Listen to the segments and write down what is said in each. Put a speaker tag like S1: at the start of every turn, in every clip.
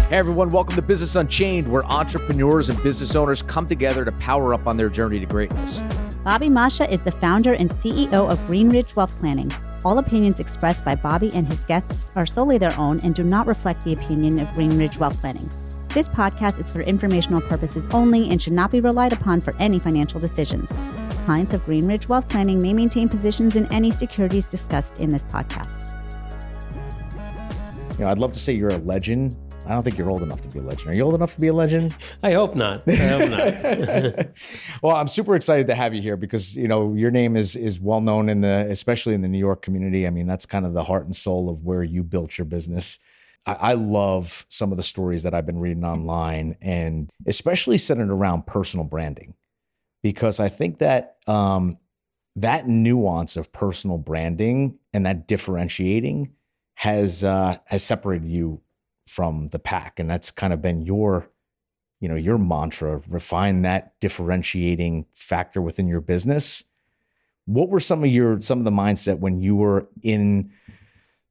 S1: Hey everyone, welcome to Business Unchained, where entrepreneurs and business owners come together to power up on their journey to greatness.
S2: Bobby Masha is the founder and CEO of Greenridge Wealth Planning. All opinions expressed by Bobby and his guests are solely their own and do not reflect the opinion of Greenridge Wealth Planning. This podcast is for informational purposes only and should not be relied upon for any financial decisions. Clients of Greenridge Wealth Planning may maintain positions in any securities discussed in this podcast.
S1: You know, I'd love to say you're a legend. I don't think you're old enough to be a legend. Are you old enough to be a legend?
S3: I hope not.
S1: Well, I'm super excited to have you here because, you know, your name is well known especially in the New York community. I mean, that's kind of the heart and soul of where you built your business. I love some of the stories that I've been reading online, and especially centered around personal branding, because I think that that nuance of personal branding and that differentiating has separated you from the pack. And that's kind of been your mantra, refine that differentiating factor within your business. What were some of the mindset when you were in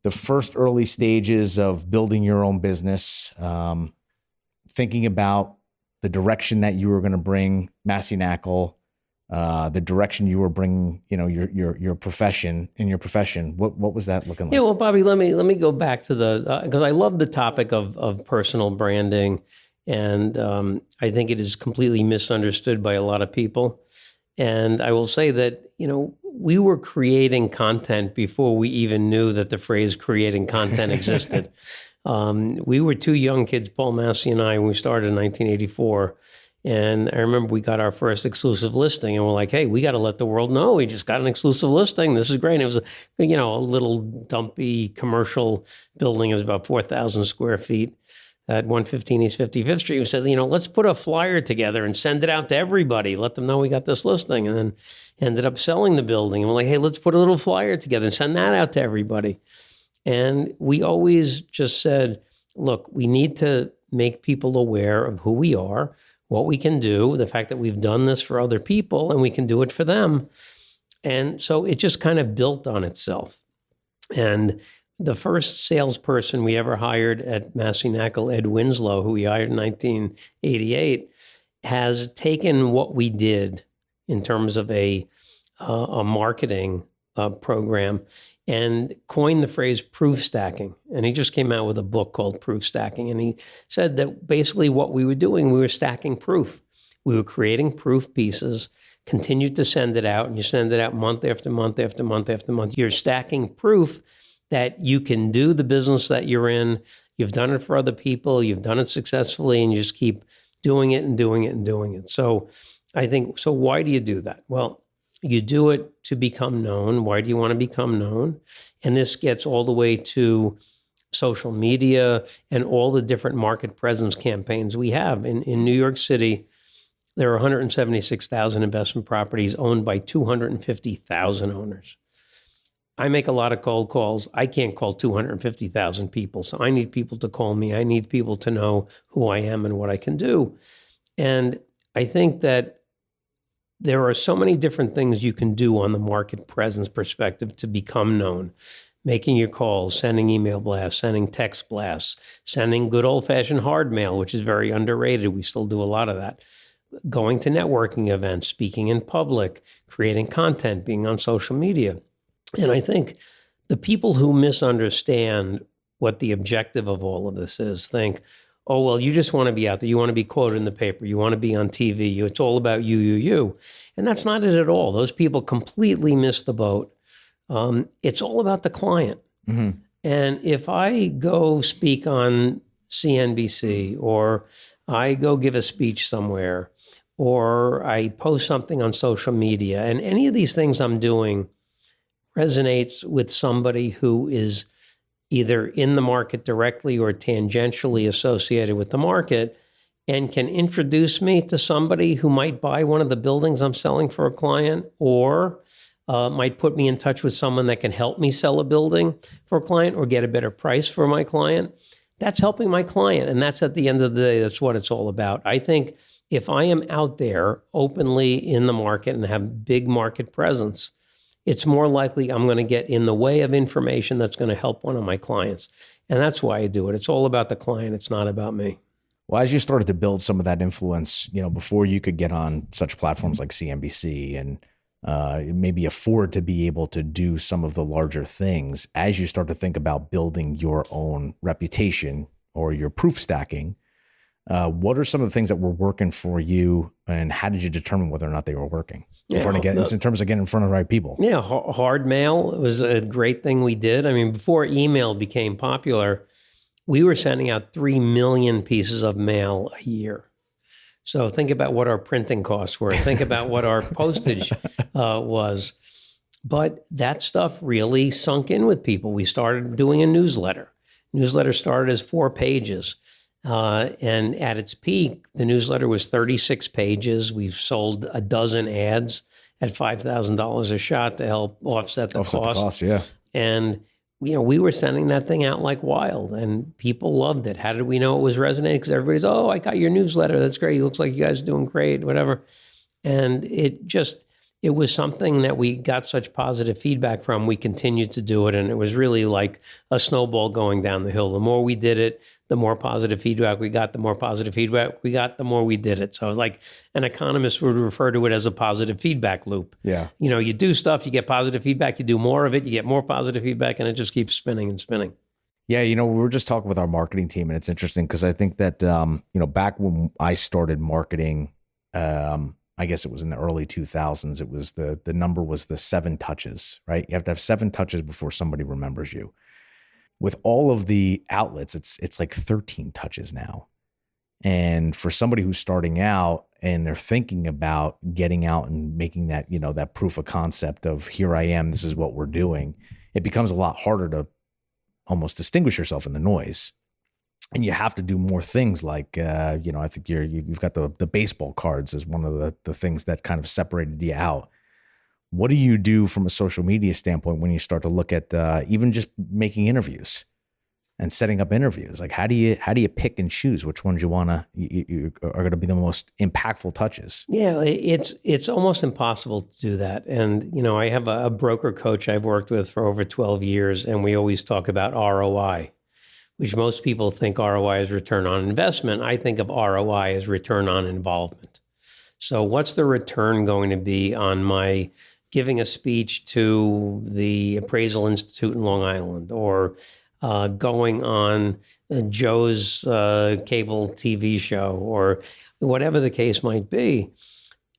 S1: the first early stages of building your own business, thinking about the direction that you were going to bring Massey Knakal, the direction you were bringing, your profession, what was that looking like?
S3: Yeah, well, Bobby, let me go back to because I love the topic of personal branding, and I think it is completely misunderstood by a lot of people. And I will say that, we were creating content before we even knew that the phrase creating content existed. We were two young kids, Paul Massey and I, when we started in 1984. And I remember we got our first exclusive listing and we're like, hey, we got to let the world know we just got an exclusive listing. This is great. And it was, a little dumpy commercial building. It was about 4,000 square feet at 115 East 55th Street. We said, let's put a flyer together and send it out to everybody. Let them know we got this listing. And then ended up selling the building. And we're like, hey, let's put a little flyer together and send that out to everybody. And we always just said, look, we need to make people aware of who we are, what we can do, the fact that we've done this for other people and we can do it for them. And so it just kind of built on itself. And the first salesperson we ever hired at Massey Knakal, Ed Winslow, who we hired in 1988, has taken what we did in terms of a marketing program and coined the phrase proof stacking. And he just came out with a book called Proof Stacking. And he said that basically what we were doing, we were stacking proof. We were creating proof pieces, continued to send it out, and you send it out month after month after month after month. You're stacking proof that you can do the business that you're in. You've done it for other people. You've done it successfully, and you just keep doing it and doing it and doing it. So I think, so why do you do that? Well, you do it to become known. Why do you want to become known? And this gets all the way to social media and all the different market presence campaigns we have. In New York City, there are 176,000 investment properties owned by 250,000 owners. I make a lot of cold calls. I can't call 250,000 people. So I need people to call me. I need people to know who I am and what I can do. And I think that there are so many different things you can do on the market presence perspective to become known. Making your calls, sending email blasts, sending text blasts, sending good old-fashioned hard mail, which is very underrated. We still do a lot of that. Going to networking events, speaking in public, creating content, being on social media. And I think the people who misunderstand what the objective of all of this is think, oh, well, you just want to be out there. You want to be quoted in the paper. You want to be on TV. It's all about you. And that's not it at all. Those people completely miss the boat. It's all about the client. Mm-hmm. And if I go speak on CNBC, or I go give a speech somewhere, or I post something on social media, and any of these things I'm doing resonates with somebody who is either in the market directly or tangentially associated with the market, and can introduce me to somebody who might buy one of the buildings I'm selling for a client, or might put me in touch with someone that can help me sell a building for a client or get a better price for my client, that's helping my client. And that's, at the end of the day, that's what it's all about. I think if I am out there openly in the market and have big market presence, it's more likely I'm going to get in the way of information that's going to help one of my clients. And that's why I do it. It's all about the client. It's not about me.
S1: Well, as you started to build some of that influence, before you could get on such platforms like CNBC and maybe afford to be able to do some of the larger things, as you start to think about building your own reputation or your proof stacking, what are some of the things that were working for you, and how did you determine whether or not they were working in terms of getting in front of the right people?
S3: Yeah, hard mail was a great thing we did. I mean, before email became popular, we were sending out 3 million pieces of mail a year. So think about what our printing costs were. Think about what our postage was. But that stuff really sunk in with people. We started doing a newsletter. Newsletter started as 4 pages. And at its peak, the newsletter was 36 pages. We've sold a dozen ads at $5,000 a shot to help offset the cost.
S1: Yeah.
S3: And we were sending that thing out like wild, and people loved it. How did we know it was resonating? Because everybody's, I got your newsletter. That's great. It looks like you guys are doing great, whatever. And it was something that we got such positive feedback from. We continued to do it, and it was really like a snowball going down the hill. The more we did it, the more positive feedback we got. The more positive feedback we got, the more we did it. So it was like an economist would refer to it as a positive feedback loop.
S1: Yeah.
S3: You do stuff, you get positive feedback, you do more of it, you get more positive feedback, and it just keeps spinning and spinning.
S1: Yeah, we were just talking with our marketing team, and it's interesting because I think that, back when I started marketing, I guess it was in the early 2000s, it was the number was the 7 touches, right? You have to have 7 touches before somebody remembers you. With all of the outlets, it's like 13 touches now. And for somebody who's starting out and they're thinking about getting out and making that, that proof of concept of here I am, this is what we're doing, it becomes a lot harder to almost distinguish yourself in the noise. And you have to do more things like, I think you've got the baseball cards as one of the things that kind of separated you out. What do you do from a social media standpoint when you start to look at even just making interviews and setting up interviews? Like, how do you pick and choose which ones you are going to be the most impactful touches?
S3: Yeah, it's almost impossible to do that. And, I have a broker coach I've worked with for over 12 years, and we always talk about ROI, which most people think ROI is return on investment. I think of ROI as return on involvement. So what's the return going to be on my giving a speech to the Appraisal Institute in Long Island, or going on Joe's cable TV show, or whatever the case might be?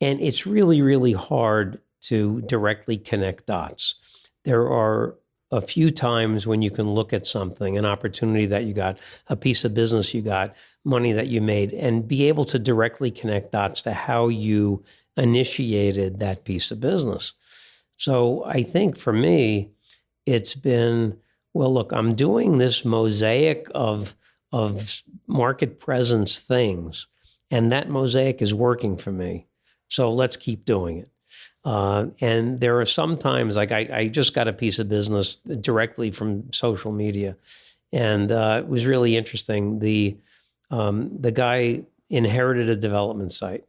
S3: And it's really, really hard to directly connect dots. There are a few times when you can look at something, an opportunity that you got, a piece of business you got, money that you made, and be able to directly connect dots to how you initiated that piece of business. So I think for me, it's been, well, look, I'm doing this mosaic of market presence things, and that mosaic is working for me. So let's keep doing it. And there are some times, like I just got a piece of business directly from social media, and it was really interesting. The guy inherited a development site.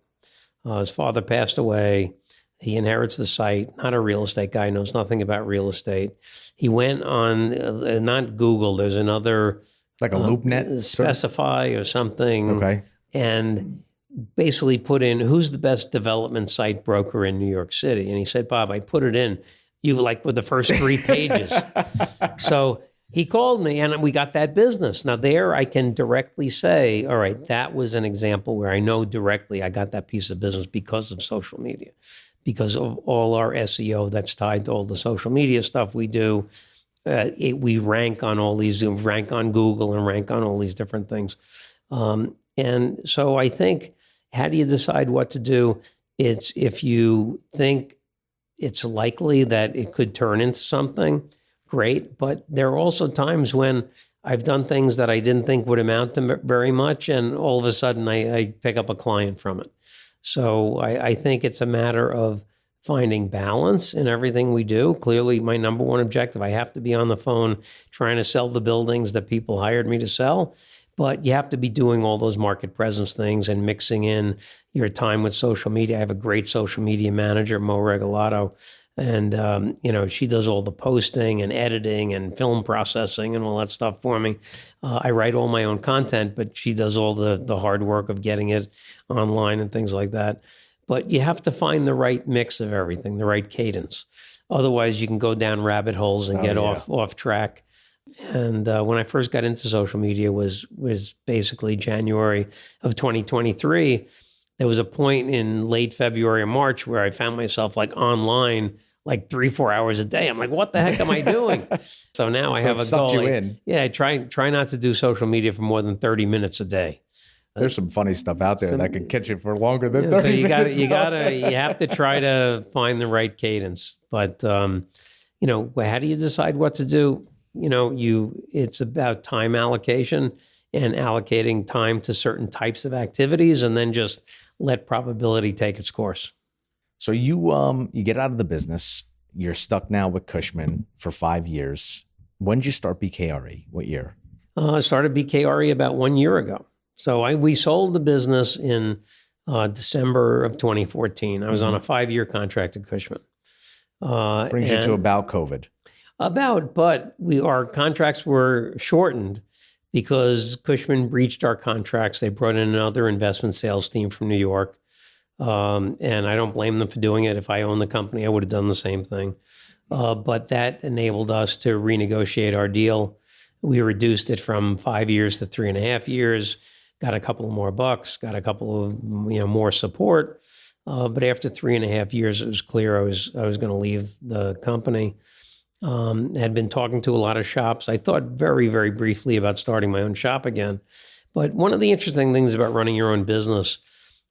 S3: His father passed away. He inherits the site, not a real estate guy, knows nothing about real estate. He went on, not Google, there's another...
S1: Like a LoopNet?
S3: Specify or something.
S1: Okay.
S3: And basically put in, who's the best development site broker in New York City? And he said, Bob, I put it in, with the first 3 pages. So he called me and we got that business. Now there I can directly say, all right, that was an example where I know directly I got that piece of business because of social media, because of all our SEO that's tied to all the social media stuff we do. We rank on all these, rank on Google and rank on all these different things. And so I think, how do you decide what to do? It's if you think it's likely that it could turn into something, great. But there are also times when I've done things that I didn't think would amount to very much, and all of a sudden I pick up a client from it. So I think it's a matter of finding balance in everything we do. Clearly, my number one objective, I have to be on the phone trying to sell the buildings that people hired me to sell. But you have to be doing all those market presence things and mixing in your time with social media. I have a great social media manager, Mo Regalado, And, she does all the posting and editing and film processing and all that stuff for me. I write all my own content, but she does all the hard work of getting it online and things like that. But you have to find the right mix of everything, the right cadence. Otherwise, you can go down rabbit holes and get off track. And when I first got into social media was basically January of 2023. There was a point in late February or March where I found myself like online like 3-4 hours a day. I'm like, what the heck am I doing? So now I have a goal.
S1: You in.
S3: Yeah, I try not to do social media for more than 30 minutes a day.
S1: There's some funny stuff out there that can catch you for longer than 30 minutes.
S3: You have to try to find the right cadence. But how do you decide what to do? It's about time allocation and allocating time to certain types of activities, and then just let probability take its course.
S1: So you get out of the business. You're stuck now with Cushman for 5 years. When did you start BKRE? What year?
S3: I started BKRE about 1 year ago. So we sold the business in December of 2014. I was on a 5-year contract at Cushman.
S1: Brings you to about COVID.
S3: But our contracts were shortened because Cushman breached our contracts. They brought in another investment sales team from New York. And I don't blame them for doing it. If I owned the company, I would have done the same thing. But that enabled us to renegotiate our deal. We reduced it from 5 years to 3.5 years, got a couple of more bucks, got a couple of more support. But after 3.5 years, it was clear I was going to leave the company. Had been talking to a lot of shops. I thought very, very briefly about starting my own shop again. But one of the interesting things about running your own business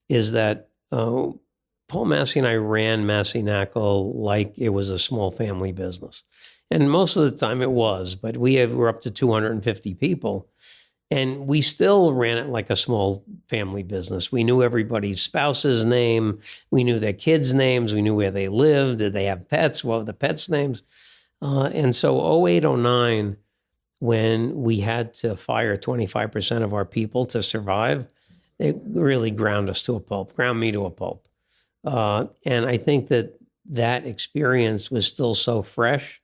S3: is that Paul Massey and I ran Massey Knakal like it was a small family business. And most of the time it was, but we're up to 250 people. And we still ran it like a small family business. We knew everybody's spouse's name. We knew their kids' names. We knew where they lived. Did they have pets? What were the pets' names? And so 2008, 2009, when we had to fire 25% of our people to survive, it really ground me to a pulp. And I think that experience was still so fresh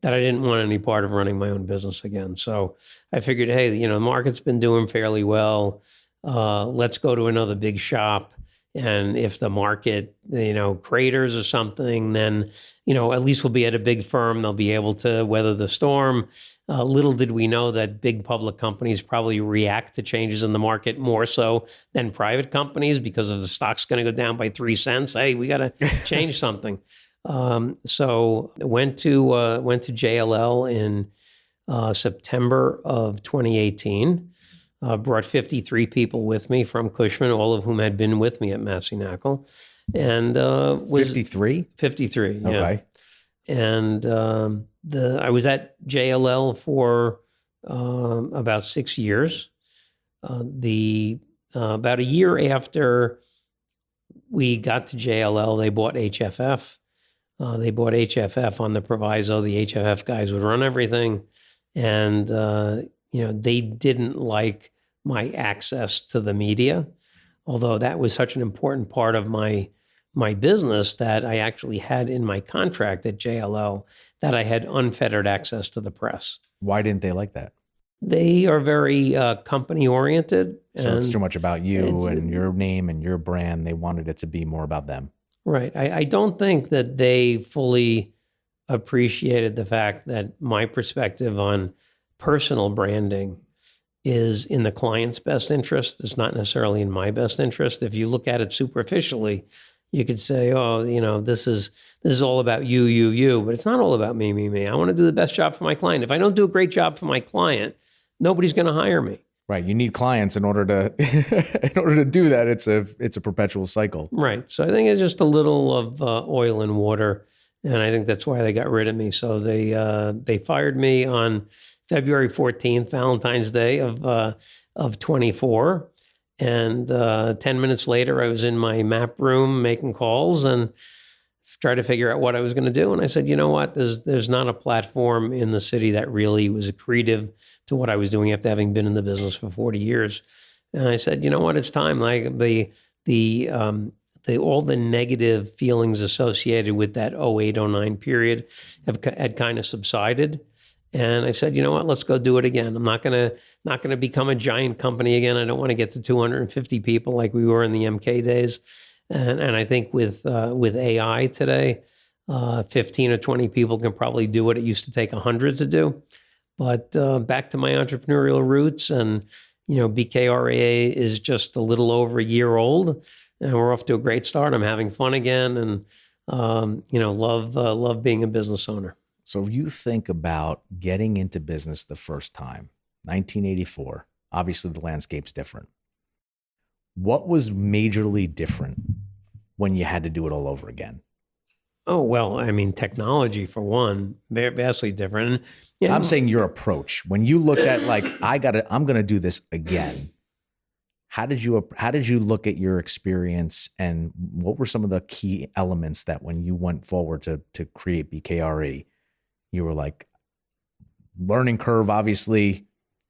S3: that I didn't want any part of running my own business again. So I figured, hey, the market's been doing fairly well. Let's go to another big shop. And if the market, craters or something, then, at least we'll be at a big firm. They'll be able to weather the storm. Little did we know that big public companies probably react to changes in the market more so than private companies, because if the stock's going to go down by 3 cents, hey, we got to change something. So went to JLL in September of 2018. Brought 53 people with me from Cushman, all of whom had been with me at Massey Knakal. And
S1: 53?
S3: 53, yeah.
S1: Okay.
S3: And I was at JLL for about 6 years. About a year after we got to JLL, they bought HFF. They bought HFF on the proviso the HFF guys would run everything. And they didn't like my access to the media, although that was such an important part of my business that I actually had in my contract at JLL that I had unfettered access to the press.
S1: Why didn't they like that?
S3: They are very company-oriented.
S1: So it's too much about you and your name and your brand. They wanted it to be more about them.
S3: Right. I don't think that they fully appreciated the fact that my perspective on personal branding is in the client's best interest. It's not necessarily in my best interest. If you look at it superficially, you could say, oh, this is all about you, but it's not all about me. I want to do the best job for my client. If I don't do a great job for my client, nobody's going to hire me.
S1: Right. You need clients in order to do that. It's a perpetual cycle.
S3: Right. So I think it's just a little of oil and water. And I think that's why they got rid of me. So they fired me on February 14th, Valentine's Day of 24. And 10 minutes later, I was in my map room making calls and trying to figure out what I was going to do. And I said, you know what? There's not a platform in the city that really was accretive to what I was doing after having been in the business for 40 years. And I said, you know what? It's time. Like the all the negative feelings associated with that 08-09 period had kind of subsided. And I said, you know what, let's go do it again. I'm not gonna become a giant company again. I don't want to get to 250 people like we were in the MK days. And I think with AI today, 15 or 20 people can probably do what it used to take 100 to do. But back to my entrepreneurial roots, and BKREA is just a little over a year old, and we're off to a great start. I'm having fun again, and love being a business owner.
S1: So if you think about getting into business the first time, 1984, obviously the landscape's different. What was majorly different when you had to do it all over again?
S3: Oh, well, I mean, technology for one, vastly different. And,
S1: I'm saying your approach. When you look at I'm going to do this again. How did you look at your experience, and what were some of the key elements that when you went forward to create BKRE, you were like, learning curve, obviously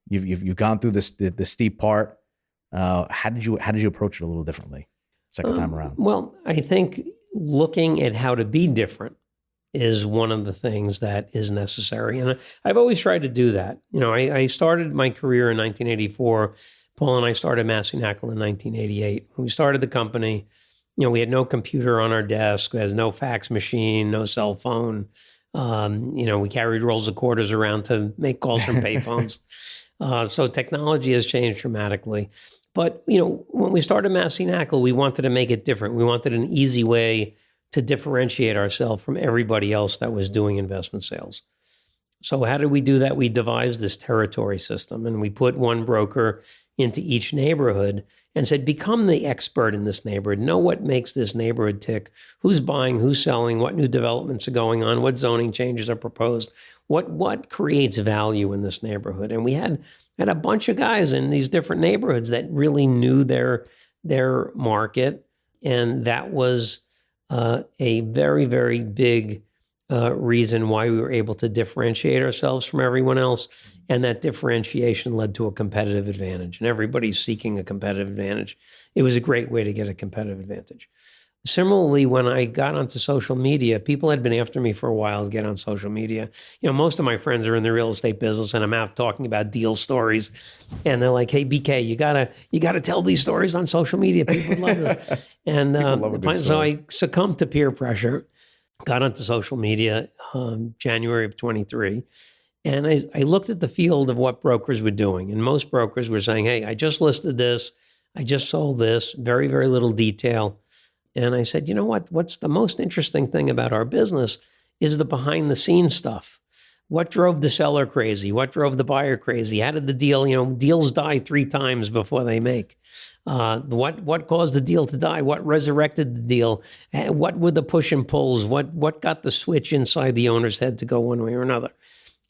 S1: you've gone through the steep part. How did you approach it a little differently second time around?
S3: Well, I think looking at how to be different is one of the things that is necessary. And I've always tried to do that. I started my career in 1984. Paul and I started Massey Knakal in 1988. When we started the company, we had no computer on our desk. There's no fax machine, no cell phone. We carried rolls of quarters around to make calls from payphones. So technology has changed dramatically. But, when we started Massey Knakal, we wanted to make it different. We wanted an easy way to differentiate ourselves from everybody else that was doing investment sales. So how did we do that? We devised this territory system, and we put one broker into each neighborhood and said, become the expert in this neighborhood. Know what makes this neighborhood tick, who's buying, who's selling, what new developments are going on, what zoning changes are proposed, what creates value in this neighborhood. And we had a bunch of guys in these different neighborhoods that really knew their market. And that was a very, very big reason why we were able to differentiate ourselves from everyone else. And that differentiation led to a competitive advantage. And everybody's seeking a competitive advantage. It was a great way to get a competitive advantage. Similarly, when I got onto social media, people had been after me for a while to get on social media. Most of my friends are in the real estate business, and I'm out talking about deal stories. And they're like, "Hey, BK, you gotta tell these stories on social media. People would love this." And so I succumbed to peer pressure, got onto social media January of 23. And I looked at the field of what brokers were doing. And most brokers were saying, "Hey, I just listed this. I just sold this. Very, very little detail." And I said, you know what? What's the most interesting thing about our business is the behind the scenes stuff. What drove the seller crazy? What drove the buyer crazy? How did the deal, deals die 3 times before they make? What caused the deal to die? What resurrected the deal? What were the push and pulls? What got the switch inside the owner's head to go one way or another?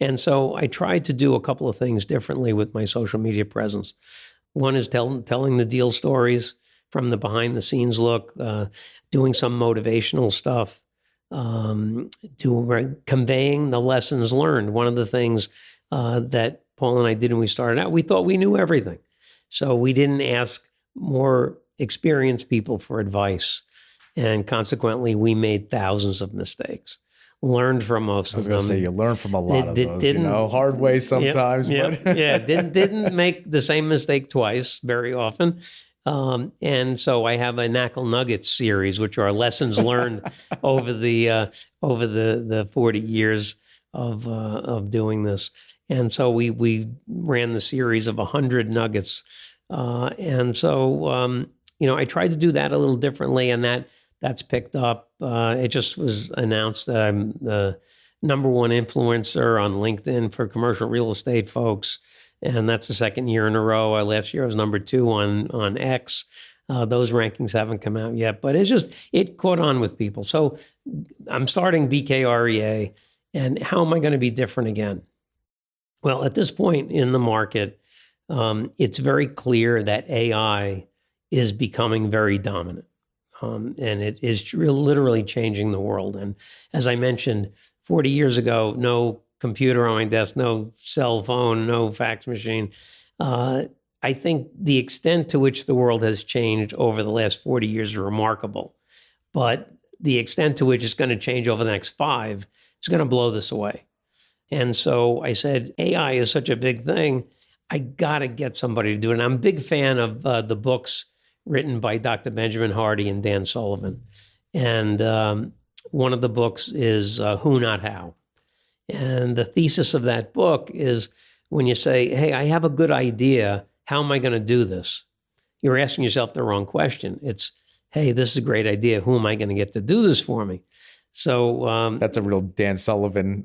S3: And so I tried to do a couple of things differently with my social media presence. One is telling the deal stories from the behind the scenes look, doing some motivational stuff, conveying the lessons learned. One of the things that Paul and I did when we started out, we thought we knew everything. So we didn't ask more experienced people for advice. And consequently, we made thousands of mistakes. Learned from most of them.
S1: I was going to say, you learn from a lot of those, hard way sometimes.
S3: Didn't make the same mistake twice very often. And so I have a Knakal Nuggets series, which are lessons learned over the 40 years of doing this. And so we ran the series of 100 nuggets. And so, I tried to do that a little differently, and that's picked up. It just was announced that I'm the #1 influencer on LinkedIn for commercial real estate folks. And that's the second year in a row. Last year I was #2 on X. Those rankings haven't come out yet, but it caught on with people. So I'm starting BKREA, and how am I going to be different again? Well, at this point in the market, it's very clear that AI is becoming very dominant. And it is literally changing the world. And as I mentioned, 40 years ago, no computer on my desk, no cell phone, no fax machine. I think the extent to which the world has changed over the last 40 years is remarkable. but the extent to which it's going to change over the next 5 is going to blow this away. And so I said, AI is such a big thing. I got to get somebody to do it. And I'm a big fan of the books written by Dr. Benjamin Hardy and Dan Sullivan. And one of the books is Who, Not How. And the thesis of that book is when you say, hey, I have a good idea, how am I going to do this? You're asking yourself the wrong question. It's, hey, this is a great idea. Who am I going to get to do this for me? So
S1: that's a real Dan Sullivan,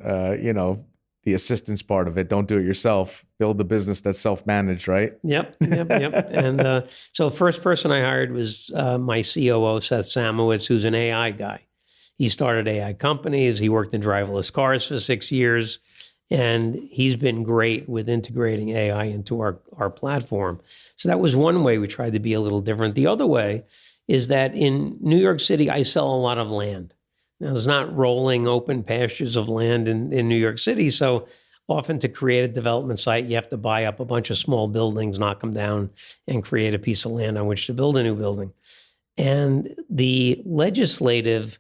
S1: the assistance part of it. Don't do it yourself. Build the business that's self-managed, right?
S3: Yep. And so first person I hired was my COO, Seth Samowitz, who's an AI guy. He started AI companies. He worked in driverless cars for 6 years. And he's been great with integrating AI into our platform. So that was one way we tried to be a little different. The other way is that in New York City, I sell a lot of land. Now, there's not rolling open pastures of land in New York City. So often to create a development site, you have to buy up a bunch of small buildings, knock them down, and create a piece of land on which to build a new building. And the legislative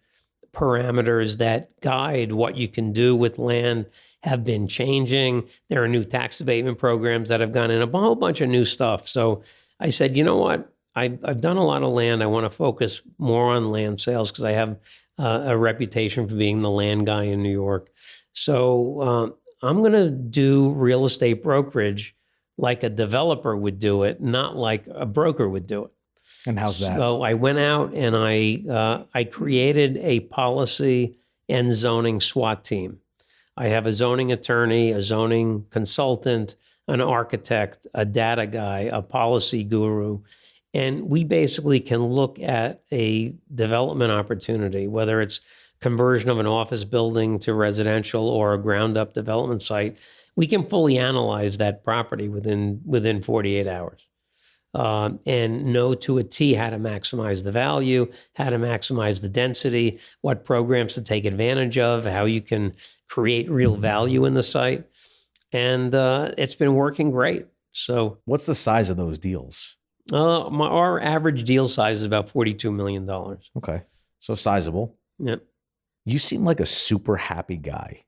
S3: parameters that guide what you can do with land have been changing. There are new tax abatement programs that have gone in, a whole bunch of new stuff. So I said, you know what? I've done a lot of land. I want to focus more on land sales because I have a reputation for being the land guy in New York. So I'm going to do real estate brokerage like a developer would do it, not like a broker would do it.
S1: And how's that?
S3: So I went out and I created a policy and zoning SWAT team. I have a zoning attorney, a zoning consultant, an architect, a data guy, a policy guru. And we basically can look at a development opportunity, whether it's conversion of an office building to residential or a ground up development site. We can fully analyze that property within 48 hours. And know to a T how to maximize the value, how to maximize the density, what programs to take advantage of, how you can create real value in the site. And it's been working great. So
S1: what's the size of those deals?
S3: Our average deal size is about $42 million.
S1: Okay. So sizable.
S3: Yep.
S1: You seem like a super happy guy.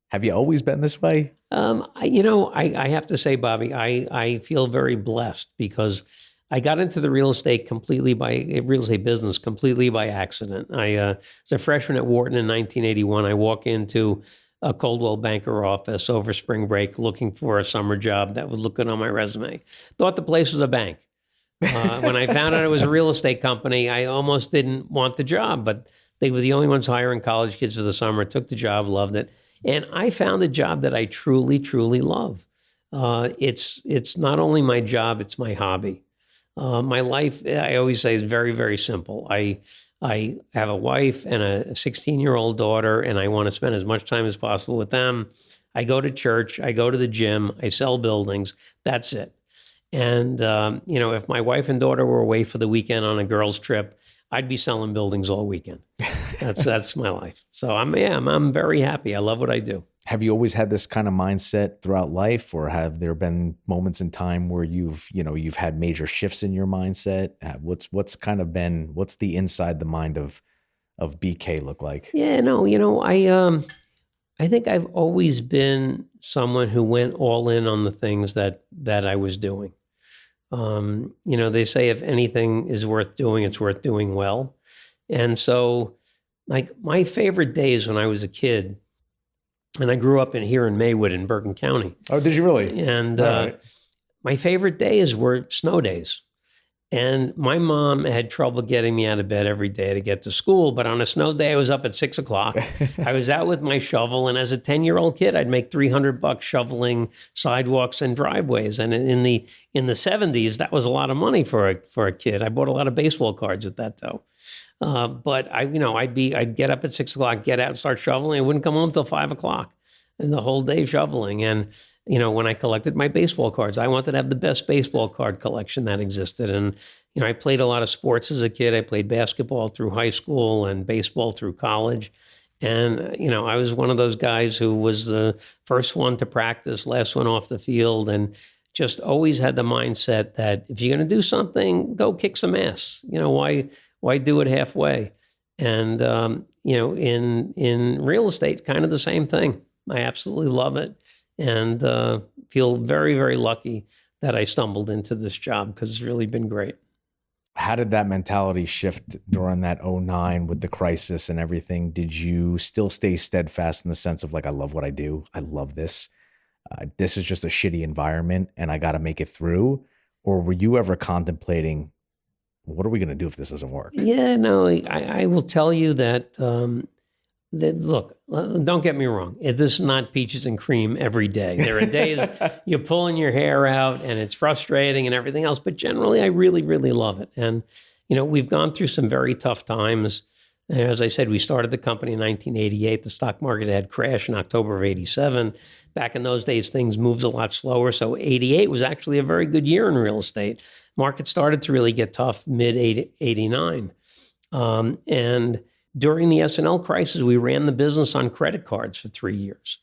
S1: Have you always been this way?
S3: I have to say, Bobby, I feel very blessed because I got into the real estate business completely by accident. I was a freshman at Wharton in 1981. I walk into a Coldwell Banker office over spring break looking for a summer job that would look good on my resume. Thought the place was a bank. When I found out it was a real estate company, I almost didn't want the job, but they were the only ones hiring college kids for the summer. Took the job, loved it. And I found a job that I truly, truly love. It's not only my job, it's my hobby. My life, I always say, is very, very simple. I have a wife and a 16-year-old daughter, and I want to spend as much time as possible with them. I go to church. I go to the gym. I sell buildings. That's it. And, if my wife and daughter were away for the weekend on a girls' trip, I'd be selling buildings all weekend. That's my life. So I'm very happy. I love what I do.
S1: Have you always had this kind of mindset throughout life, or have there been moments in time where you've had major shifts in your mindset? What's the inside the mind of BK look like?
S3: Yeah, no, I think I've always been someone who went all in on the things that I was doing. They say if anything is worth doing, it's worth doing well. And so, like, my favorite days when I was a kid, and I grew up here in Maywood in Bergen County.
S1: Oh, did you really?
S3: And
S1: right.
S3: My favorite days were snow days. And my mom had trouble getting me out of bed every day to get to school. But on a snow day, I was up at 6 o'clock. I was out with my shovel. And as a 10-year-old kid, I'd make $300 shoveling sidewalks and driveways. And in the 70s, that was a lot of money for a kid. I bought a lot of baseball cards with that, though. But I'd get up at 6 o'clock, get out and start shoveling. I wouldn't come home till 5 o'clock, and the whole day shoveling. And, when I collected my baseball cards, I wanted to have the best baseball card collection that existed. And, I played a lot of sports as a kid. I played basketball through high school and baseball through college. And, I was one of those guys who was the first one to practice, last one off the field, and just always had the mindset that if you're going to do something, go kick some ass. Why do it halfway? And, in real estate, kind of the same thing. I absolutely love it and feel very, very lucky that I stumbled into this job because it's really been great.
S1: How did that mentality shift during that 2009 with the crisis and everything? Did you still stay steadfast in the sense of like, I love what I do. I love this. This is just a shitty environment and I got to make it through? Or were you ever contemplating, what are we going to do if this doesn't work?
S3: Yeah, no, I will tell you that, look, don't get me wrong. This is not peaches and cream every day. There are days you're pulling your hair out and it's frustrating and everything else, but generally I really, really love it. And, we've gone through some very tough times. As I said, we started the company in 1988. The stock market had crashed in October of 87. Back in those days, things moved a lot slower. So 88 was actually a very good year in real estate. Market started to really get tough mid-89. And during the S&L crisis, we ran the business on credit cards for 3 years.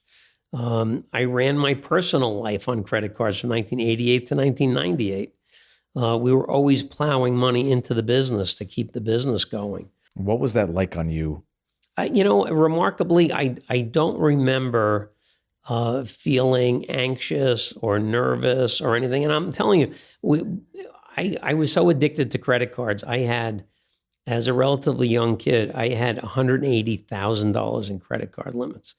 S3: I ran my personal life on credit cards from 1988 to 1998. We were always plowing money into the business to keep the business going.
S1: What was that like on you?
S3: Remarkably, I don't remember feeling anxious or nervous or anything. And I'm telling you, I was so addicted to credit cards. I had, as a relatively young kid, I had $180,000 in credit card limits.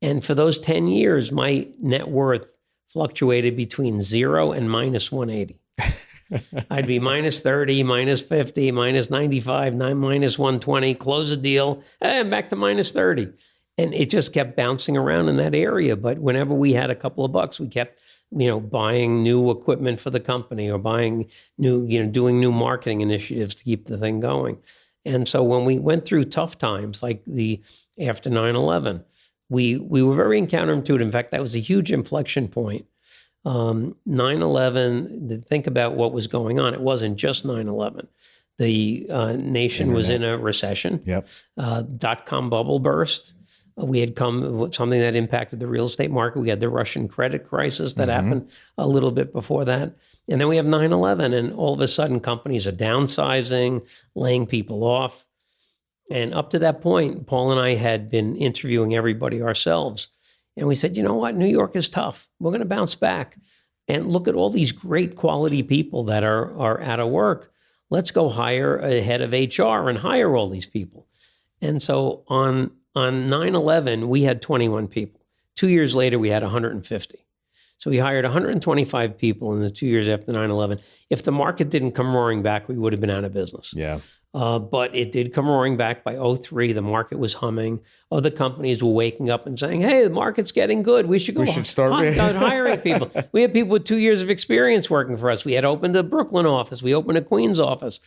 S3: And for those 10 years, my net worth fluctuated between 0 and minus 180. I'd be minus 30, minus 50, minus 95, minus 120, close a deal, and back to minus 30. And it just kept bouncing around in that area. But whenever we had a couple of bucks, we kept, buying new equipment for the company or buying new, doing new marketing initiatives to keep the thing going. And so when we went through tough times, like after 9/11, we were very counterintuitive. In fact, that was a huge inflection point. 9/11, think about what was going on. It wasn't just 9/11. The nation was in a recession.
S1: Yep.
S3: Dot-com bubble burst. We had come something that impacted the real estate market. We had the Russian credit crisis that happened a little bit before that. And then we have 9/11, and all of a sudden companies are downsizing, laying people off. And up to that point, Paul and I had been interviewing everybody ourselves. And we said, you know what? New York is tough. We're going to bounce back. And look at all these great quality people that are out of work. Let's go hire a head of HR and hire all these people. And so on 9/11, we had 21 people. 2 years later, we had 150. So we hired 125 people in the 2 years after 9/11. If the market didn't come roaring back, we would have been out of business.
S1: Yeah.
S3: But it did come roaring back by 2003. The market was humming. Other companies were waking up and saying, hey, the market's getting good. We should start hiring people. We had people with 2 years of experience working for us. We had opened a Brooklyn office. We opened a Queens office.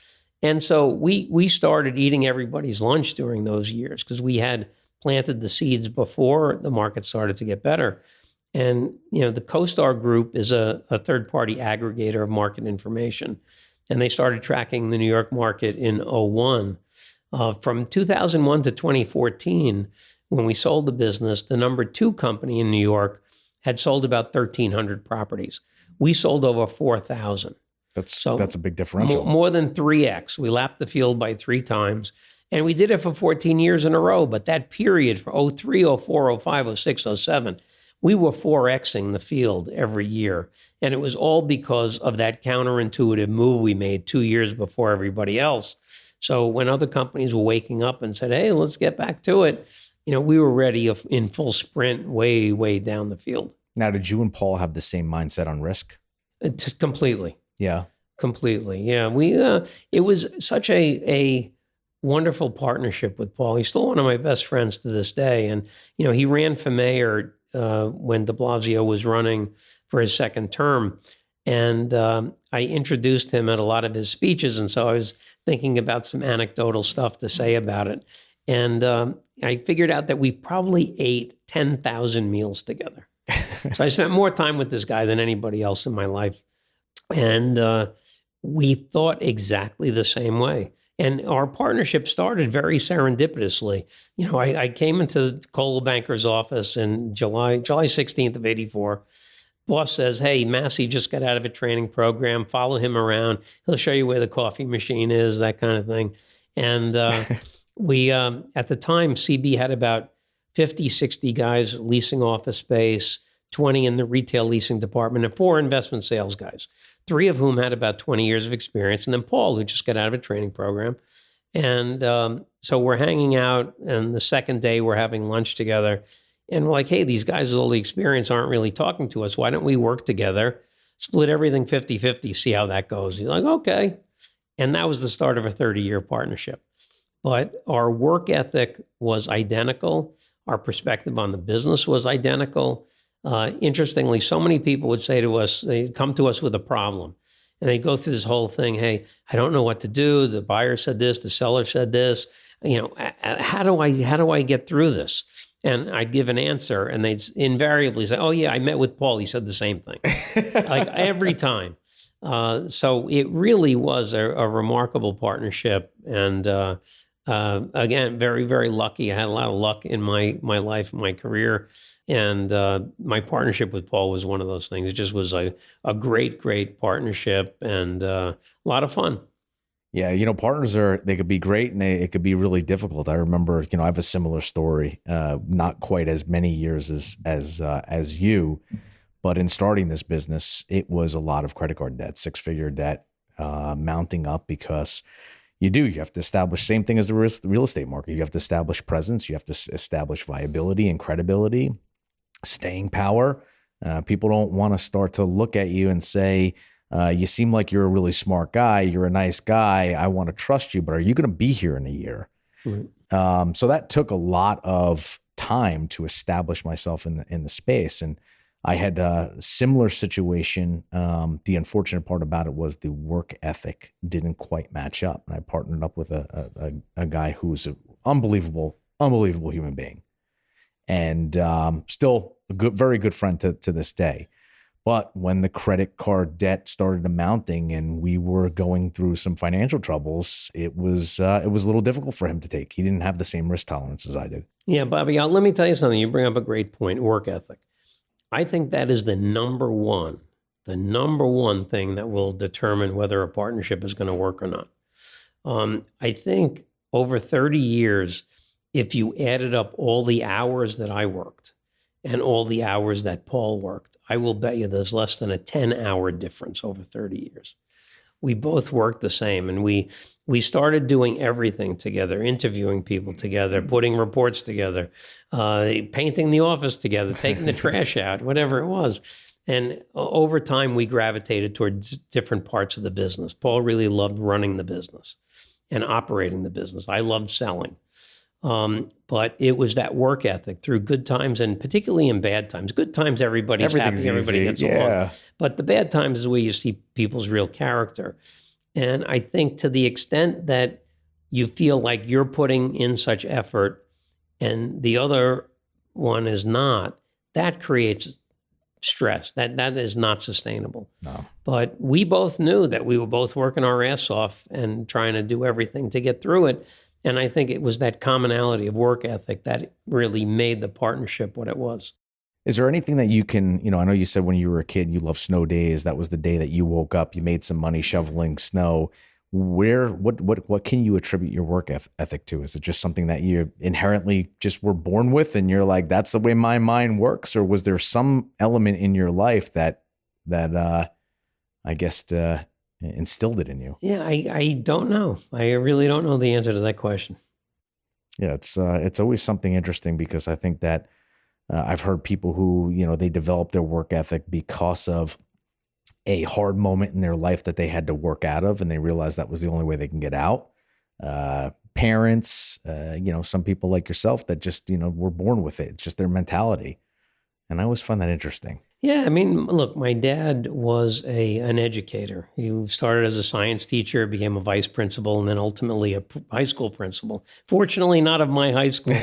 S3: And so we started eating everybody's lunch during those years because we had planted the seeds before the market started to get better. And, the CoStar Group is a third-party aggregator of market information. And they started tracking the New York market in 2001. From 2001 to 2014, when we sold the business, the number 2 company in New York had sold about 1,300 properties. We sold over 4,000.
S1: That's a big differential.
S3: More than 3x. We lapped the field by 3 times. And we did it for 14 years in a row. But that period for 03, 04, 05, 06, 07, we were 4Xing the field every year. And it was all because of that counterintuitive move we made 2 years before everybody else. So when other companies were waking up and said, hey, let's get back to it, we were ready in full sprint way, way down the field.
S1: Now, did you and Paul have the same mindset on risk?
S3: Completely.
S1: Yeah.
S3: Completely. Yeah. It was such a wonderful partnership with Paul. He's still one of my best friends to this day. And, he ran for mayor when de Blasio was running for his second term. And I introduced him at a lot of his speeches. And so I was thinking about some anecdotal stuff to say about it. And I figured out that we probably ate 10,000 meals together. So I spent more time with this guy than anybody else in my life. And we thought exactly the same way. And our partnership started very serendipitously. I came into Coldwell Banker's office in July 16th of 84. Boss says, hey, Massey just got out of a training program. Follow him around. He'll show you where the coffee machine is, that kind of thing. And we, at the time, CB had about 50, 60 guys leasing office space, 20 in the retail leasing department, and 4 investment sales guys, 3 of whom had about 20 years of experience, and then Paul, who just got out of a training program. And so we're hanging out, and the second day we're having lunch together, and we're like, hey, these guys with all the experience aren't really talking to us. Why don't we work together, split everything 50-50, see how that goes? He's like, okay. And that was the start of a 30-year partnership. But our work ethic was identical. Our perspective on the business was identical. Interestingly, so many people would say to us, they'd come to us with a problem, and they'd go through this whole thing. Hey, I don't know what to do. The buyer said this, the seller said this. You know, how do I get through this? And I'd give an answer, and they'd invariably say, oh yeah, I met with Paul. He said the same thing, like every time. So it really was a remarkable partnership. And again, very, very lucky. I had a lot of luck in my life, my career. And my partnership with Paul was one of those things. It just was a great, great partnership, and a lot of fun.
S1: Yeah, you know, partners they could be great, and it could be really difficult. I remember, you know, I have a similar story, not quite as many years as you, but in starting this business, it was a lot of credit card debt, 6-figure debt, mounting up because you have to establish, same thing as the real estate market. You have to establish presence. You have to establish viability and credibility, staying power. People don't want to start to look at you and say, you seem like you're a really smart guy. You're a nice guy. I want to trust you, but are you going to be here in a year? Mm-hmm. So that took a lot of time to establish myself in the space. And I had a similar situation. The unfortunate part about it was the work ethic didn't quite match up. And I partnered up with a guy who's an unbelievable human being, and still a very good friend to this day. But when the credit card debt started amounting and we were going through some financial troubles, it was a little difficult for him to take. He didn't have the same risk tolerance as I did.
S3: Yeah, Bobby, let me tell you something. You bring up a great point, work ethic. I think that is the number one thing that will determine whether a partnership is going to work or not. I think over 30 years, if you added up all the hours that I worked and all the hours that Paul worked, I will bet you there's less than a 10-hour difference over 30 years. We both worked the same, and we started doing everything together, interviewing people together, putting reports together, painting the office together, taking the trash out, whatever it was. And over time, we gravitated towards different parts of the business. Paul really loved running the business and operating the business. I loved selling. But it was that work ethic through good times, and particularly in bad times. Good times, everybody's happy, everybody gets along. But the bad times is where you see people's real character. And I think to the extent that you feel like you're putting in such effort and the other one is not, that creates stress. That is not sustainable. No. But we both knew that we were both working our ass off and trying to do everything to get through it. And I think it was that commonality of work ethic that really made the partnership what it was.
S1: Is there anything that you can, I know you said when you were a kid, you loved snow days. That was the day that you woke up, you made some money shoveling snow. What can you attribute your work ethic to? Is it just something that you inherently just were born with and you're like, that's the way my mind works? Or was there some element in your life that I guess, instilled it in you?
S3: Yeah, I don't know. I really don't know the answer to that question.
S1: Yeah, it's always something interesting because I think that I've heard people who, they develop their work ethic because of a hard moment in their life that they had to work out of, and they realized that was the only way they can get out. Parents, some people like yourself that just, were born with it. It's just their mentality. And I always find that interesting.
S3: Yeah, I mean, look, my dad was an educator. He started as a science teacher, became a vice principal, and then ultimately a high school principal. Fortunately, not of my high school.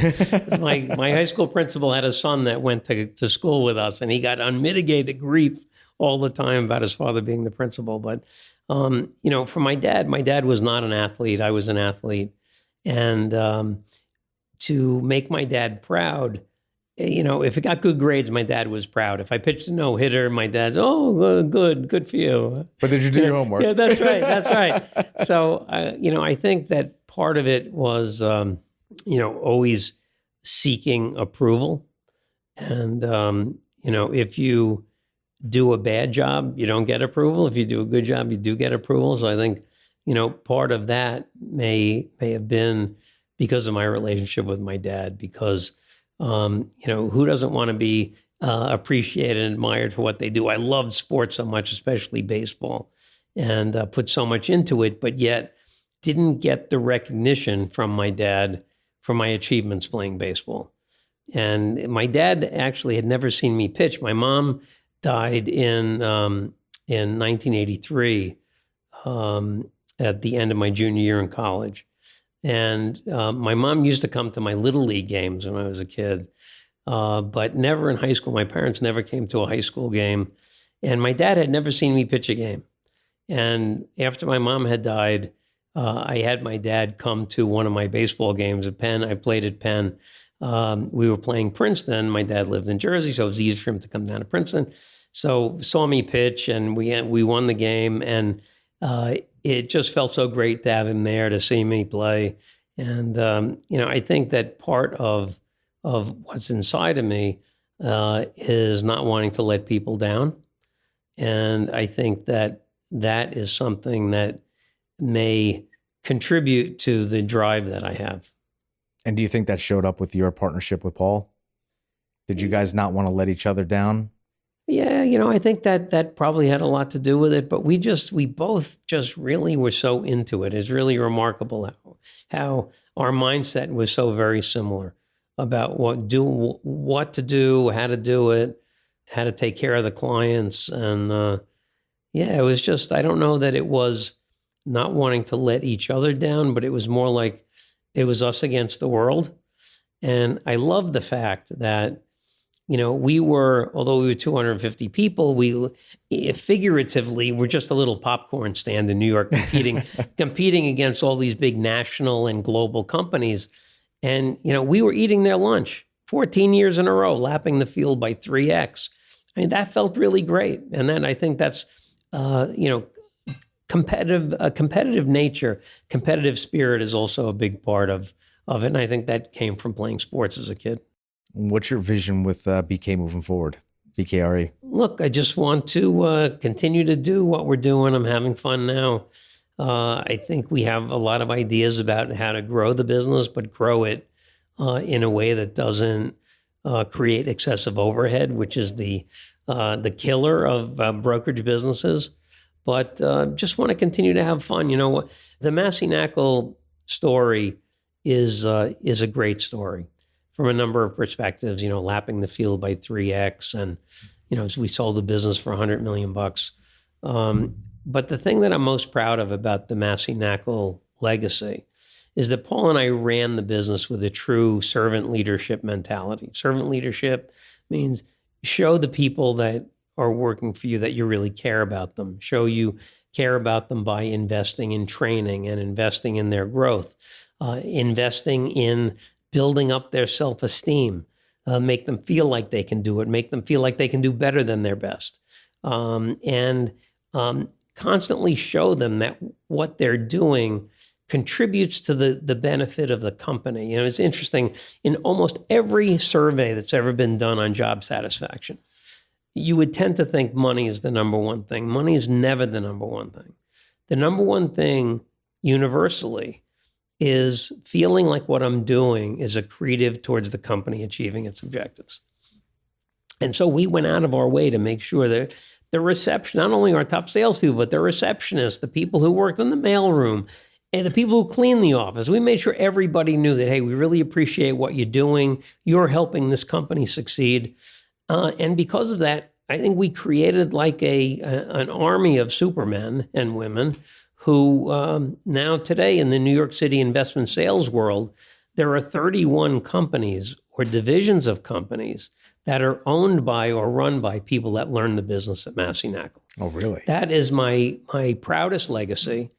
S3: my high school principal had a son that went to school with us, and he got unmitigated grief all the time about his father being the principal. But, for my dad was not an athlete. I was an athlete. And to make my dad proud, if it got good grades, my dad was proud. If I pitched a no-hitter, my dad's, good for you.
S1: But did you do your homework?
S3: Yeah, that's right. So, I think that part of it was always seeking approval. And, if you do a bad job, you don't get approval. If you do a good job, you do get approval. So I think, part of that may have been because of my relationship with my dad, because, who doesn't want to be appreciated and admired for what they do? I loved sports so much, especially baseball, and put so much into it, but yet didn't get the recognition from my dad for my achievements playing baseball. And my dad actually had never seen me pitch. My mom died in 1983 at the end of my junior year in college. And my mom used to come to my Little League games when I was a kid, but never in high school. My parents never came to a high school game. And my dad had never seen me pitch a game. And after my mom had died, I had my dad come to one of my baseball games at Penn. I played at Penn. We were playing Princeton. My dad lived in Jersey, so it was easy for him to come down to Princeton. So saw me pitch, and we won the game. And it just felt so great to have him there to see me play. And I think that part of what's inside of me is not wanting to let people down. And I think that is something that may contribute to the drive that I have.
S1: And do you think that showed up with your partnership with Paul? Did you guys not want to let each other down?
S3: Yeah, I think that probably had a lot to do with it, but we both just really were so into it. It's really remarkable how our mindset was so very similar about what to do, how to do it, how to take care of the clients. And it was just, I don't know that it was not wanting to let each other down, but it was more like it was us against the world. And I love the fact that, although we were 250 people, we figuratively were just a little popcorn stand in New York competing against all these big national and global companies. And, we were eating their lunch 14 years in a row, lapping the field by 3x. I mean, that felt really great. And then I think that's, competitive nature, competitive spirit is also a big part of it. And I think that came from playing sports as a kid.
S1: What's your vision with BK moving forward, BKRE?
S3: Look, I just want to continue to do what we're doing. I'm having fun now. I think we have a lot of ideas about how to grow the business, but grow it in a way that doesn't create excessive overhead, which is the killer of brokerage businesses. But just want to continue to have fun. The Massey Knakal story is a great story from a number of perspectives. Lapping the field by 3x, and so we sold the business for $100 million. But the thing that I'm most proud of about the Massey Knakal legacy is that Paul and I ran the business with a true servant leadership mentality. Servant leadership means show the people that are working for you that you really care about them. Show you care about them by investing in training and investing in their growth, investing in building up their self-esteem, make them feel like they can do it, make them feel like they can do better than their best, and constantly show them that what they're doing contributes to the benefit of the company. It's interesting, in almost every survey that's ever been done on job satisfaction, you would tend to think money is the number one thing. Money is never the number one thing. The number one thing universally is feeling like what I'm doing is accretive towards the company achieving its objectives. And so we went out of our way to make sure that the reception, not only our top salespeople, but the receptionists, the people who worked in the mailroom, and the people who clean the office, we made sure everybody knew that, hey, we really appreciate what you're doing. You're helping this company succeed. And because of that, I think we created like an army of supermen and women who now today in the New York City investment sales world, there are 31 companies or divisions of companies that are owned by or run by people that learned the business at Massey Knakal.
S1: Oh, really?
S3: That is my proudest legacy.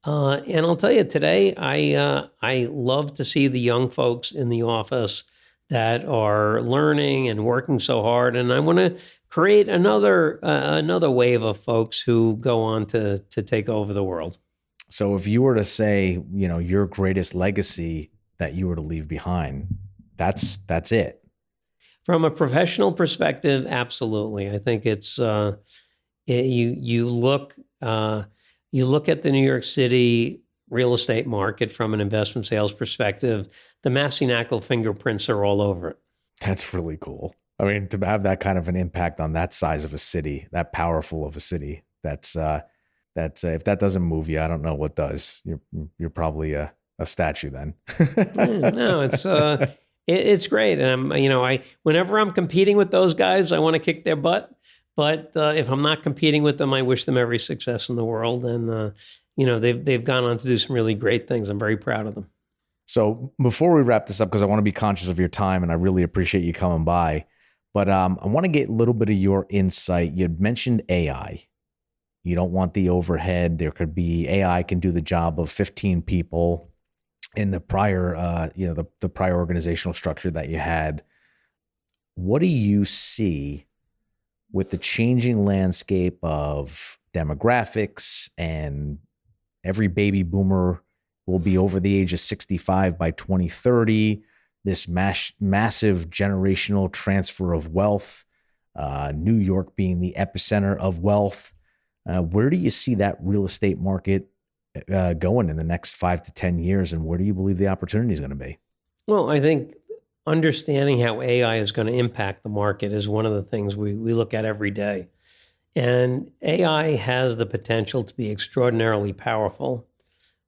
S3: And I'll tell you, today, I love to see the young folks in the office that are learning and working so hard. And I want to create another wave of folks who go on to take over the world.
S1: So if you were to say, your greatest legacy that you were to leave behind, that's it.
S3: From a professional perspective, absolutely. I think it's you look at the New York City real estate market from an investment sales perspective. The Massey Knakal fingerprints are all over it.
S1: That's really cool. I mean, to have that kind of an impact on that size of a city, that powerful of a city, that's if that doesn't move you, I don't know what does. You're probably a statue then.
S3: No, it's great, and whenever I'm competing with those guys, I want to kick their butt. But if I'm not competing with them, I wish them every success in the world. And they've gone on to do some really great things. I'm very proud of them.
S1: So before we wrap this up, because I want to be conscious of your time, and I really appreciate you coming by, but I want to get a little bit of your insight. You'd mentioned AI. You don't want the overhead. There could be AI can do the job of 15 people in the prior, the prior organizational structure that you had. What do you see with the changing landscape of demographics, and every baby boomer will be over the age of 65 by 2030, this massive generational transfer of wealth, New York being the epicenter of wealth? Where do you see that real estate market going in the next 5 to 10 years, and where do you believe the opportunity is going to be?
S3: Well, I think understanding how AI is going to impact the market is one of the things we look at every day. And AI has the potential to be extraordinarily powerful,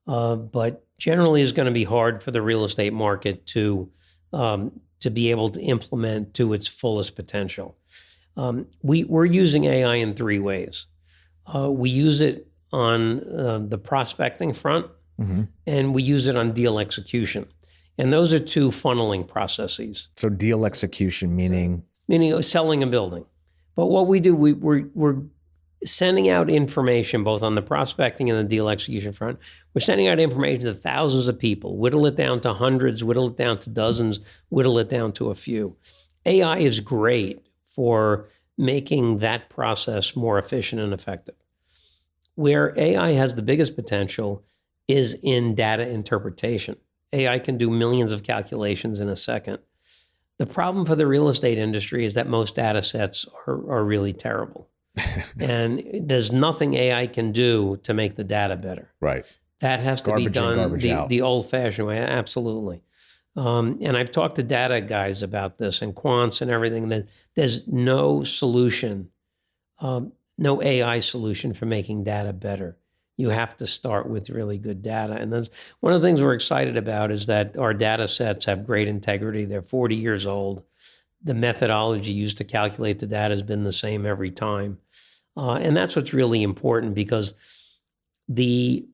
S3: but generally is going to be hard for the real estate market to be able to implement to its fullest potential. We're using AI in 3 ways. We use it on the prospecting front, and we use it on deal execution. And those are 2 funneling processes.
S1: So deal execution, meaning
S3: selling a building. But what we do, we're sending out information both on the prospecting and the deal execution front. We're sending out information to thousands of people, whittle it down to hundreds, whittle it down to dozens, whittle it down to a few. AI is great for making that process more efficient and effective. Where AI has the biggest potential is in data interpretation. AI can do millions of calculations in a second. The problem for the real estate industry is that most data sets are really terrible. And there's nothing AI can do to make the data better.
S1: Right.
S3: That has to be done the old-fashioned way. Absolutely. And I've talked to data guys about this and quants and everything, that there's no solution, no AI solution for making data better. You have to start with really good data. And that's one of the things we're excited about, is that our data sets have great integrity. They're 40 years old. The methodology used to calculate the data has been the same every time. And that's what's really important, because the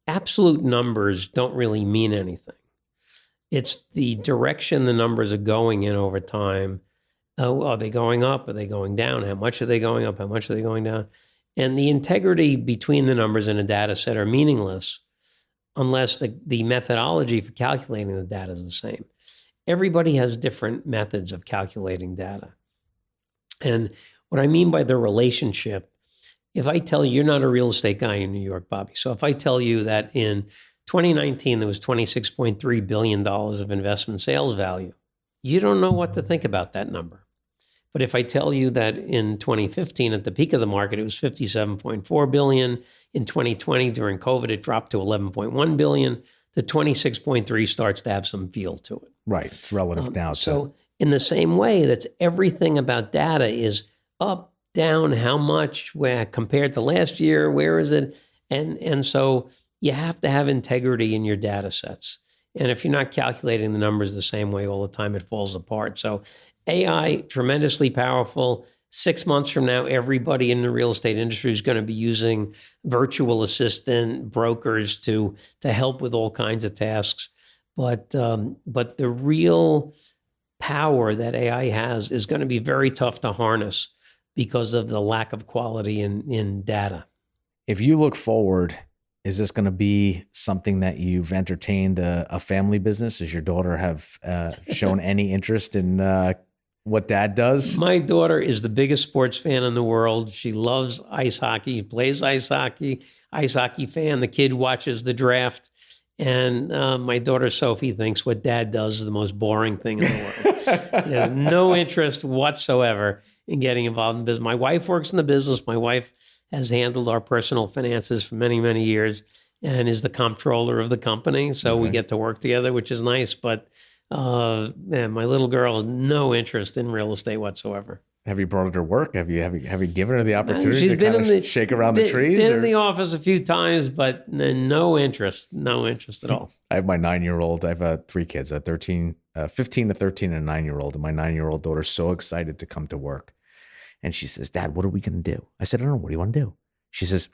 S3: absolute numbers don't really mean anything. It's the direction the numbers are going in over time. Oh, are they going up? Are they going down? How much are they going up? How much are they going down? And the integrity between the numbers in a data set are meaningless unless the methodology for calculating the data is the same. Everybody has different methods of calculating data. And what I mean by the relationship, if I tell you, you're not a real estate guy in New York, Bobby. So if I tell you that in 2019, there was $26.3 billion of investment sales value, you don't know what to think about that number. But if I tell you that in 2015, at the peak of the market, it was $57.4 billion. In 2020, during COVID, it dropped to $11.1 billion. The 26.3 starts to have some feel to it.
S1: Right. It's relative now.
S3: So in the same way, that's everything about data is up, down, how much, where compared to last year, where is it? And so you have to have integrity in your data sets. And if you're not calculating the numbers the same way all the time, it falls apart. So AI, tremendously powerful. 6 months from now, everybody in the real estate industry is going to be using virtual assistant brokers to help with all kinds of tasks. But the real power that AI has is going to be very tough to harness because of the lack of quality in data.
S1: If you look forward, is this going to be something that you've entertained a family business? Does your daughter have shown any interest in what dad does?
S3: My daughter is the biggest sports fan in the world. She loves ice hockey, plays ice hockey fan. The kid watches the draft. And my daughter Sophie thinks what dad does is the most boring thing in the world. She has no interest whatsoever in getting involved in business. My wife works in the business. My wife has handled our personal finances for many, many years and is the comptroller of the company. So we get to work together, which is nice. But man, my little girl, no interest in real estate whatsoever.
S1: Have you brought her to work? Have you given her the opportunity
S3: She's
S1: to
S3: been
S1: kind of shake around the trees?
S3: Been in the office a few times, but no interest at all.
S1: I have my 9-year-old. I have 3 kids, a 15 to 13, and a 9-year-old. And my 9-year-old daughter's so excited to come to work. And she says, Dad, what are we going to do? I said, I don't know. What do you want to do? She says,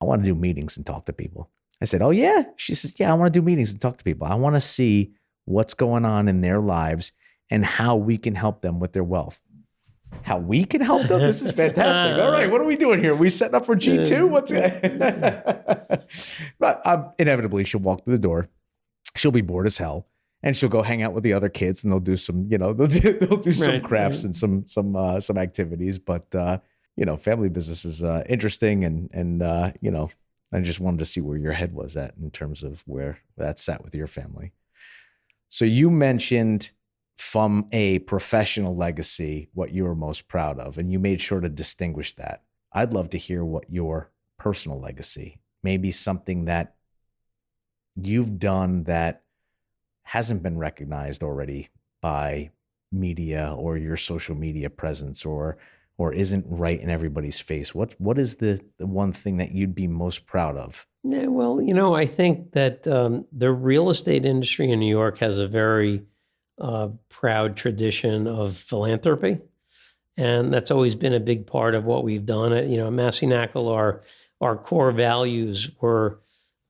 S1: I want to do meetings and talk to people. I said, oh, yeah? She says, yeah, I want to do meetings and talk to people. I want to see what's going on in their lives and how we can help them with their wealth. How we can help them? This is fantastic. All right, what are we doing here? We setting up for G2? What's But inevitably, she'll walk through the door. She'll be bored as hell, and she'll go hang out with the other kids, and they'll do some, they'll do some crafts and some activities. But family business is interesting, and I just wanted to see where your head was at in terms of where that sat with your family. So you mentioned, from a professional legacy, what you were most proud of, and you made sure to distinguish that. I'd love to hear what your personal legacy, maybe something that you've done that hasn't been recognized already by media or your social media presence, or isn't right in everybody's face. What is the one thing that you'd be most proud of?
S3: Yeah, well, I think that the real estate industry in New York has a very proud tradition of philanthropy. And that's always been a big part of what we've done. At Massey Knakal, our core values were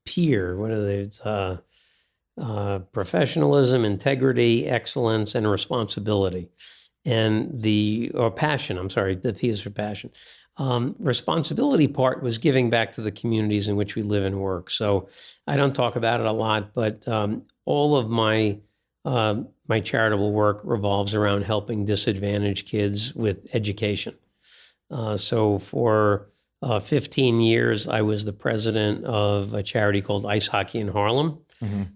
S3: what are they? It's, professionalism, integrity, excellence, and responsibility. And passion, the P is for passion. Responsibility part was giving back to the communities in which we live and work. So I don't talk about it a lot, but all of my charitable work revolves around helping disadvantaged kids with education. So for 15 years, I was the president of a charity called Ice Hockey in Harlem,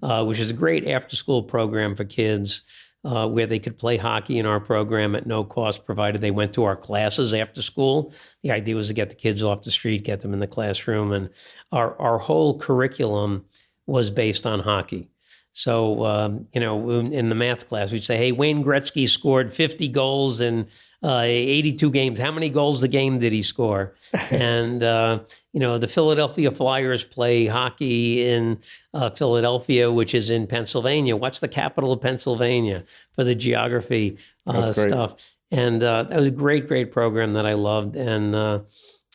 S3: which is a great after-school program for kids where they could play hockey in our program at no cost, provided they went to our classes after school. The idea was to get the kids off the street, get them in the classroom, and our whole curriculum was based on hockey. So, in the math class, we'd say, hey, Wayne Gretzky scored 50 goals in 82 games. How many goals a game did he score? And, the Philadelphia Flyers play hockey in Philadelphia, which is in Pennsylvania. What's the capital of Pennsylvania, for the geography stuff? And that was a great, great program that I loved. And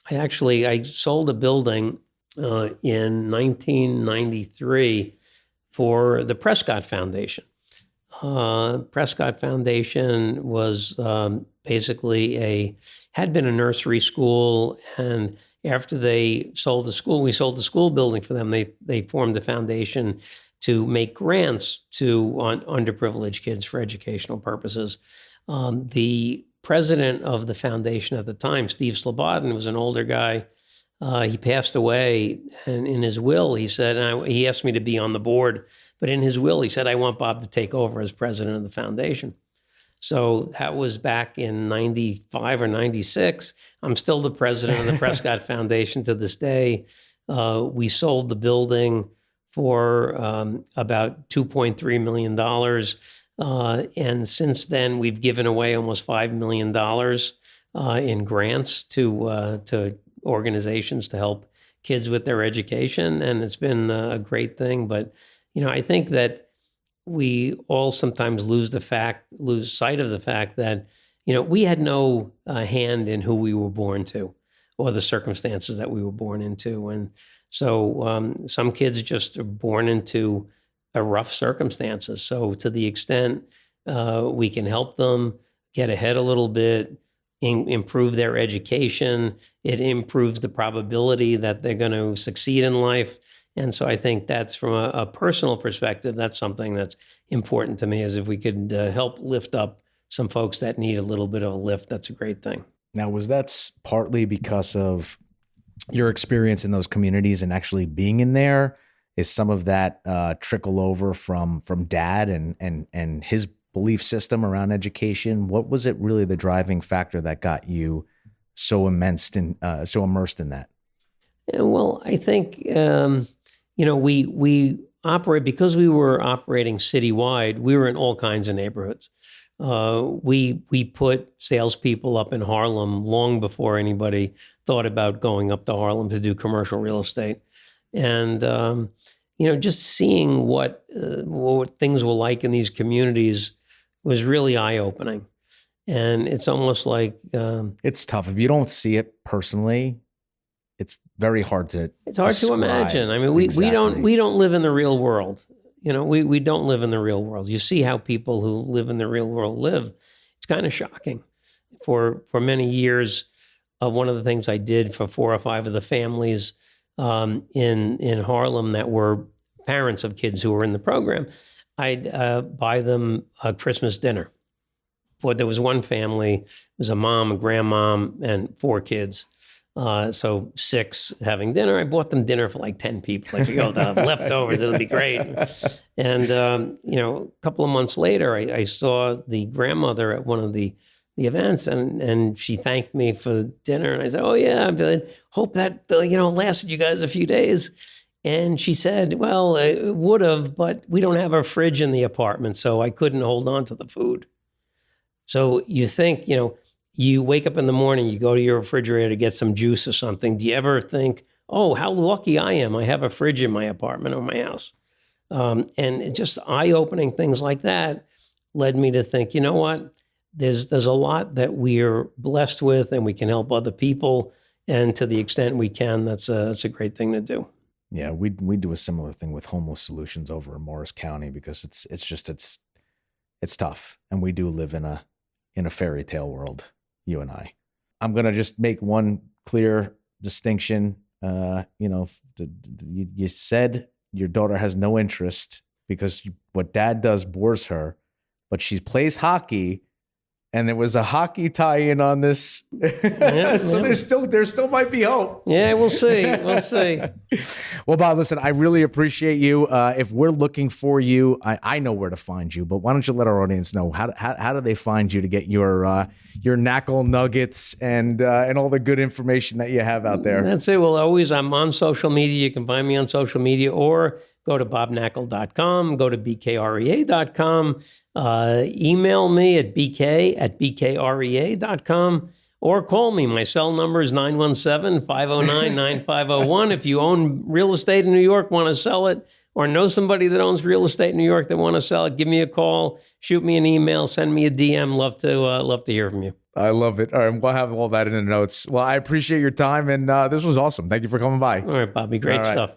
S3: I sold a building in 1993 for the Prescott Foundation. Prescott Foundation was had been a nursery school, and after they sold the school, we sold the school building for them. They formed a foundation to make grants to underprivileged kids for educational purposes. The president of the foundation at the time, Steve Slobodin, was an older guy. He passed away, and in his will, he said, he asked me to be on the board, but in his will, he said, I want Bob to take over as president of the foundation. So that was back in 95 or 96. I'm still the president of the Prescott Foundation to this day. We sold the building for about $2.3 million. And since then, we've given away almost $5 million in grants to organizations to help kids with their education. And it's been a great thing. But, I think that we all sometimes lose sight of the fact that, we had no hand in who we were born to or the circumstances that we were born into. And so some kids just are born into rough circumstances. So to the extent we can help them get ahead a little bit, improve their education, it improves the probability that they're going to succeed in life. And so I think that's, from a personal perspective, that's something that's important to me, is if we could help lift up some folks that need a little bit of a lift, that's a great thing.
S1: Now, was that partly because of your experience in those communities and actually being in there? Is some of that trickle over from dad and his belief system around education? What was it really the driving factor that got you so immersed in that?
S3: Yeah, well, I think we operate because we were operating citywide. We were in all kinds of neighborhoods. We put salespeople up in Harlem long before anybody thought about going up to Harlem to do commercial real estate, and just seeing what things were like in these communities was really eye-opening. And it's almost like
S1: it's tough if you don't see it personally. It's very hard to.
S3: It's hard to imagine. I mean, we don't live in the real world. We don't live in the real world. You see how people who live in the real world live. It's kind of shocking. For many years, one of the things I did for 4 or 5 of the families in Harlem that were parents of kids who were in the program, I'd buy them a Christmas dinner. There was one family, it was a mom, a grandmom, and 4 kids. So 6 having dinner. I bought them dinner for like 10 people. I figured, the leftovers, it'll be great. And, a couple of months later, I saw the grandmother at one of the events, and she thanked me for dinner. And I said, oh, yeah, I hope that, lasted you guys a few days. And she said, well, it would have, but we don't have a fridge in the apartment, so I couldn't hold on to the food. So you think, you wake up in the morning, you go to your refrigerator to get some juice or something. Do you ever think, oh, how lucky I am. I have a fridge in my apartment or my house. And just eye-opening things like that led me to think, you know what? There's a lot that we're blessed with, and we can help other people. And to the extent we can, that's a great thing to do.
S1: Yeah, we do a similar thing with homeless solutions over in Morris County because it's tough, and we do live in a fairy tale world, you and I. I'm gonna just make one clear distinction. You said your daughter has no interest because what dad does bores her, but she plays hockey. And there was a hockey tie-in on this, so there still might be hope.
S3: Yeah, we'll see. We'll see.
S1: Well, Bob, listen, I really appreciate you. If we're looking for you, I know where to find you. But why don't you let our audience know how do they find you to get your Knakal Nuggets and all the good information that you have out there?
S3: That's it. Well, I'm on social media. You can find me on social media, or go to bobknakal.com, go to bkrea.com, email me at bk@bkrea.com, or call me. My cell number is 917-509-9501. If you own real estate in New York, want to sell it, or know somebody that owns real estate in New York that want to sell it, give me a call, shoot me an email, send me a DM. Love to hear from you.
S1: I love it. All right, we'll have all that in the notes. Well, I appreciate your time, and this was awesome. Thank you for coming by.
S3: All right, Bobby. Great stuff.